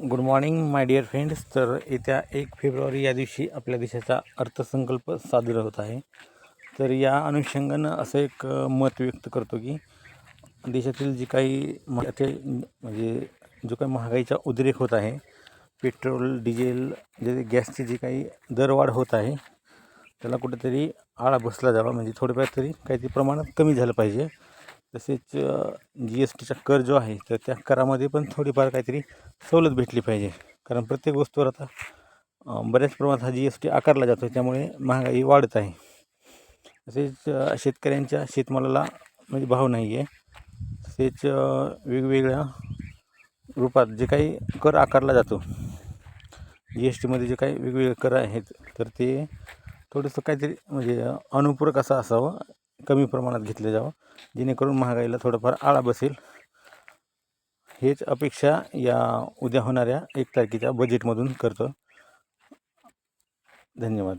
Good morning my dear friends. तर येत्या 1 February या दिवशी आपल्या देशाचा अर्थसंकल्प साजरा होत आहे. तर या अनुषंगानं असं एक मत व्यक्त करतो की देशातील जी काही म्हणजे जो काही महागाईचा उद्रेक होत आहे, पेट्रोल डिझेल जे गॅसची जी काही दरवाढ होत आहे, त्याला कुठेतरी आळा बसला जावा, म्हणजे थोडंफार तरी काहीतरी प्रमाणात कमी झालं पाहिजे. तसेच GSTचा कर जो आहे तर त्या करामध्ये पण थोडीफार काहीतरी सवलत भेटली पाहिजे. कारण प्रत्येक वस्तूवर आता बऱ्याच प्रमाणात हा GST आकारला जातो, त्यामुळे महागाई वाढत आहे. तसेच शेतकऱ्यांच्या शेतमालाला म्हणजे भाव नाही आहे. तसेच वेगवेगळ्या रूपात जे काही कर आकारला जातो, GSTमध्ये जे काही वेगवेगळे कर आहेत, तर ते थोडंसं काहीतरी म्हणजे अनुपूरक असं असावं, कमी प्रमाणात घेतलं जावं, जेणेकरून महागाईला थोडंफार आळा बसेल. हेच अपेक्षा या उद्या होणाऱ्या 1 तारखेच्या बजेटमधून करतो. धन्यवाद.